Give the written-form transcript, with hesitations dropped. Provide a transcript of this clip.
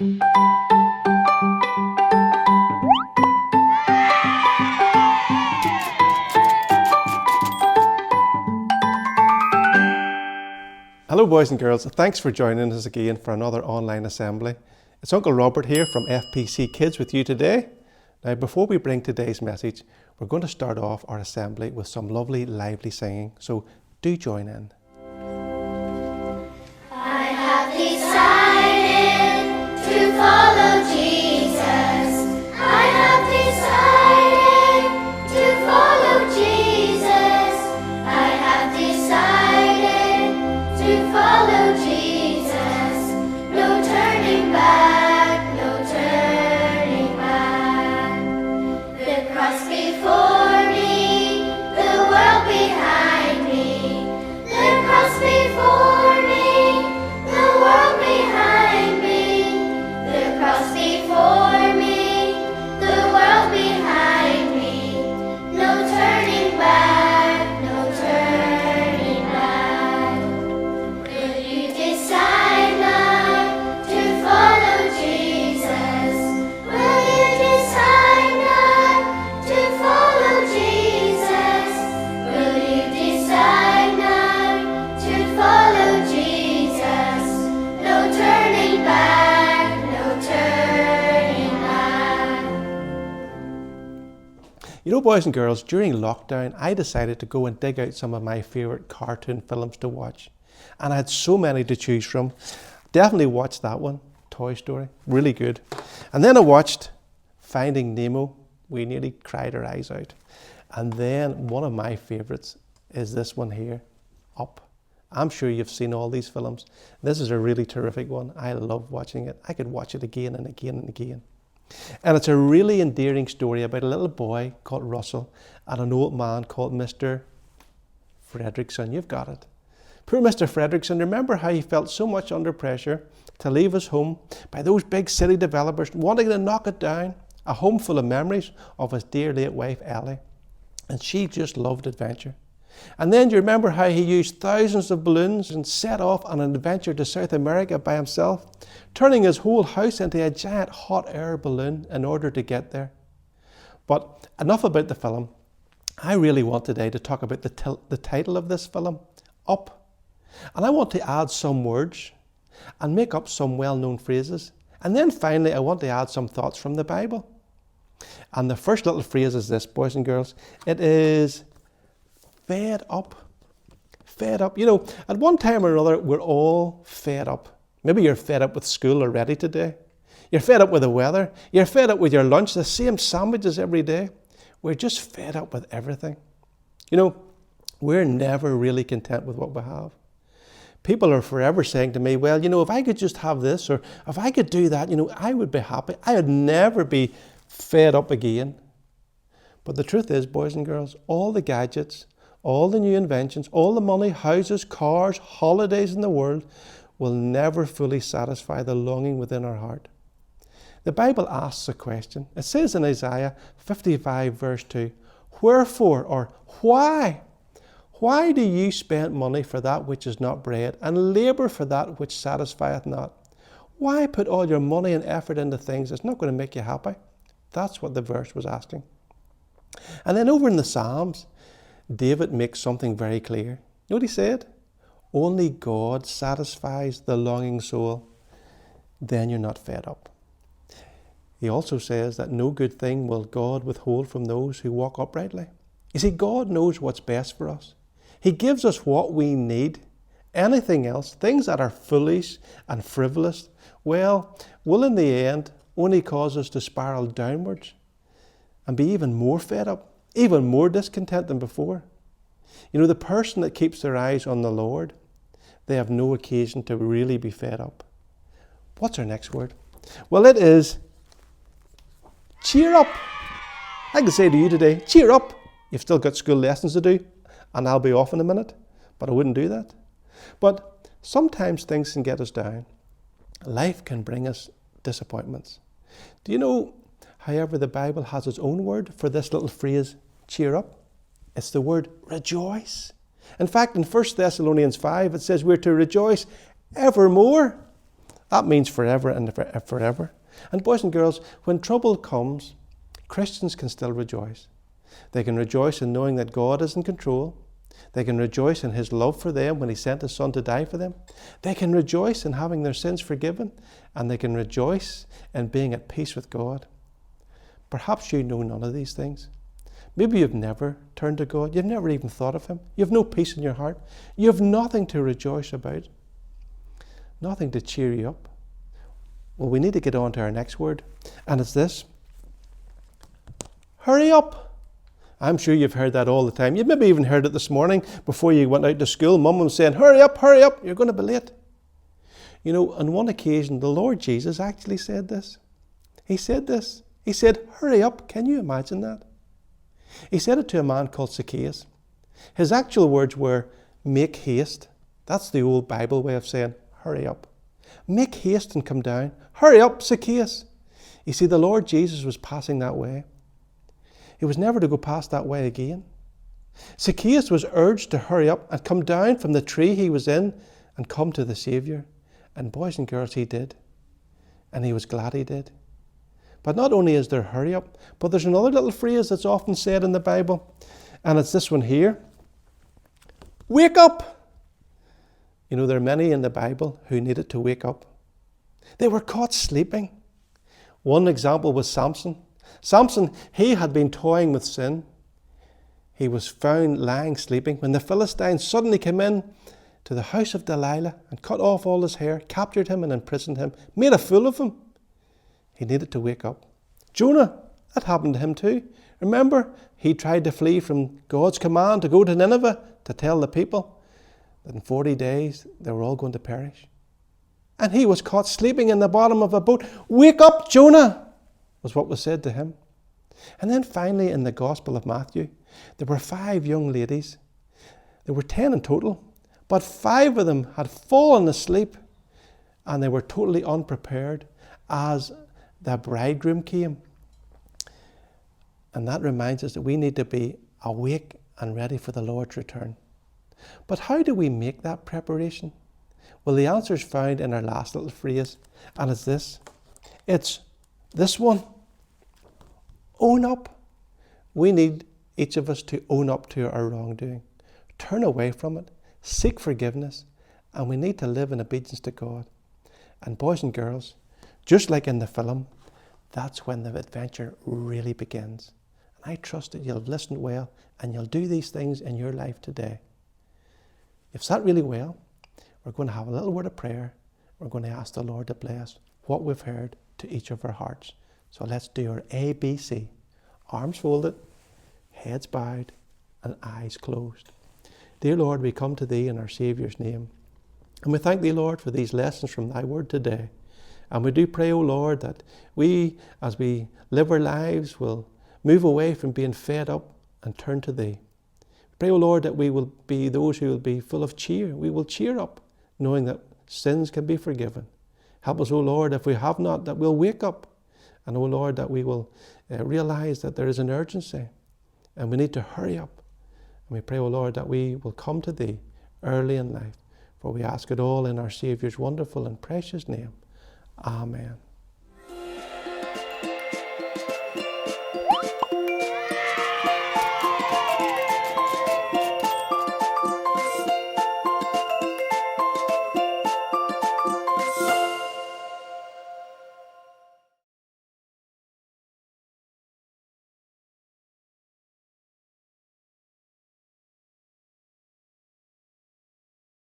Hello boys and girls, thanks for joining us again for another online assembly. It's Uncle Robert here from FPC Kids with you today. Now before we bring today's message, we're going to start off our assembly with some lovely lively singing, so do join in. I have decided to follow Jesus. I have decided to follow Jesus. I have decided to follow Jesus. No turning back, no turning back. The cross before me, the world behind me. The cross before me, the world behind me. The cross before me, the world behind me. No turning back, no turning back. Will you decide now to follow Jesus? Will you decide now to follow Jesus? Will you decide now to follow Jesus? No turning back, no turning back. You know boys and girls, during lockdown I decided to go and dig out some of my favourite cartoon films to watch. And I had so many to choose from. Definitely watched that one, Toy Story, really good. And then I watched Finding Nemo, we nearly cried our eyes out. And then one of my favourites is this one here, Up. I'm sure you've seen all these films. This is a really terrific one. I love watching it. I could watch it again and again and again. And it's a really endearing story about a little boy called Russell and an old man called Mr. Fredrickson. You've got it. Poor Mr. Fredrickson, remember how he felt so much under pressure to leave his home by those big city developers wanting to knock it down, a home full of memories of his dear late wife Ellie. And she just loved adventure. And then do you remember how he used thousands of balloons and set off on an adventure to South America by himself, turning his whole house into a giant hot air balloon in order to get there? But enough about the film. I really want today to talk about the title of this film, Up. And I want to add some words and make up some well-known phrases. And then finally I want to add some thoughts from the Bible. And the first little phrase is this, boys and girls. It is fed up. Fed up. You know, at one time or another, we're all fed up. Maybe you're fed up with school already today. You're fed up with the weather. You're fed up with your lunch, the same sandwiches every day. We're just fed up with everything. You know, we're never really content with what we have. People are forever saying to me, well, you know, if I could just have this, or if I could do that, you know, I would be happy. I would never be fed up again. But the truth is, boys and girls, all the gadgets, all the new inventions, all the money, houses, cars, holidays in the world will never fully satisfy the longing within our heart. The Bible asks a question. It says in Isaiah 55 verse 2, wherefore or why? Why do you spend money for that which is not bread, and labour for that which satisfieth not? Why put all your money and effort into things that's not going to make you happy? That's what the verse was asking. And then over in the Psalms, David makes something very clear. You know what he said? Only God satisfies the longing soul. Then you're not fed up. He also says that no good thing will God withhold from those who walk uprightly. You see, God knows what's best for us. He gives us what we need. Anything else, things that are foolish and frivolous, well, will in the end only cause us to spiral downwards and be even more fed up, even more discontent than before. You know, the person that keeps their eyes on the Lord, they have no occasion to really be fed up. What's our next word? Well, it is cheer up. I can say to you today, cheer up. You've still got school lessons to do, and I'll be off in a minute, but I wouldn't do that. But sometimes things can get us down. Life can bring us disappointments. Do you know, however, the Bible has its own word for this little phrase, cheer up? It's the word rejoice. In fact, in 1 Thessalonians 5, it says we're to rejoice evermore. That means forever and forever. And boys and girls, when trouble comes, Christians can still rejoice. They can rejoice in knowing that God is in control. They can rejoice in his love for them when he sent his son to die for them. They can rejoice in having their sins forgiven. And they can rejoice in being at peace with God. Perhaps you know none of these things. Maybe you've never turned to God. You've never even thought of him. You have no peace in your heart. You have nothing to rejoice about. Nothing to cheer you up. Well, we need to get on to our next word. And it's this. Hurry up. I'm sure you've heard that all the time. You've maybe even heard it this morning before you went out to school. Mum was saying, hurry up, you're going to be late. You know, on one occasion, the Lord Jesus actually said this. He said this. He said, hurry up. Can you imagine that? He said it to a man called Zacchaeus. His actual words were, make haste. That's the old Bible way of saying, hurry up. Make haste and come down. Hurry up, Zacchaeus. You see, the Lord Jesus was passing that way. He was never to go past that way again. Zacchaeus was urged to hurry up and come down from the tree he was in and come to the Saviour. And boys and girls, he did. And he was glad he did. But not only is there hurry up, but there's another little phrase that's often said in the Bible. And it's this one here. Wake up! You know, there are many in the Bible who needed to wake up. They were caught sleeping. One example was Samson. Samson, he had been toying with sin. He was found lying sleeping when the Philistines suddenly came in to the house of Delilah and cut off all his hair, captured him and imprisoned him, made a fool of him. He needed to wake up. Jonah, that happened to him too. Remember, he tried to flee from God's command to go to Nineveh to tell the people that in 40 days they were all going to perish. And he was caught sleeping in the bottom of a boat. Wake up, Jonah, was what was said to him. And then finally in the Gospel of Matthew, there were 5 young ladies. There were 10 in total, but 5 of them had fallen asleep and they were totally unprepared as the bridegroom came. And that reminds us that we need to be awake and ready for the Lord's return. But how do we make that preparation? Well, the answer is found in our last little phrase, and it's this. It's this one. Own up. We need each of us to own up to our wrongdoing. Turn away from it. Seek forgiveness. And we need to live in obedience to God. And boys and girls, just like in the film, that's when the adventure really begins. And I trust that you'll have listened well and you'll do these things in your life today. If it's that really well, we're going to have a little word of prayer. We're going to ask the Lord to bless what we've heard to each of our hearts. So let's do our ABC. Arms folded, heads bowed, and eyes closed. Dear Lord, we come to Thee in our Saviour's name. And we thank Thee, Lord, for these lessons from Thy word today. And we do pray, O Lord, that we, as we live our lives, will move away from being fed up and turn to Thee. Pray, O Lord, that we will be those who will be full of cheer. We will cheer up, knowing that sins can be forgiven. Help us, O Lord, if we have not, that we'll wake up. And, O Lord, that we will realize that there is an urgency and we need to hurry up. And we pray, O Lord, that we will come to Thee early in life. For we ask it all in our Saviour's wonderful and precious name. Amen.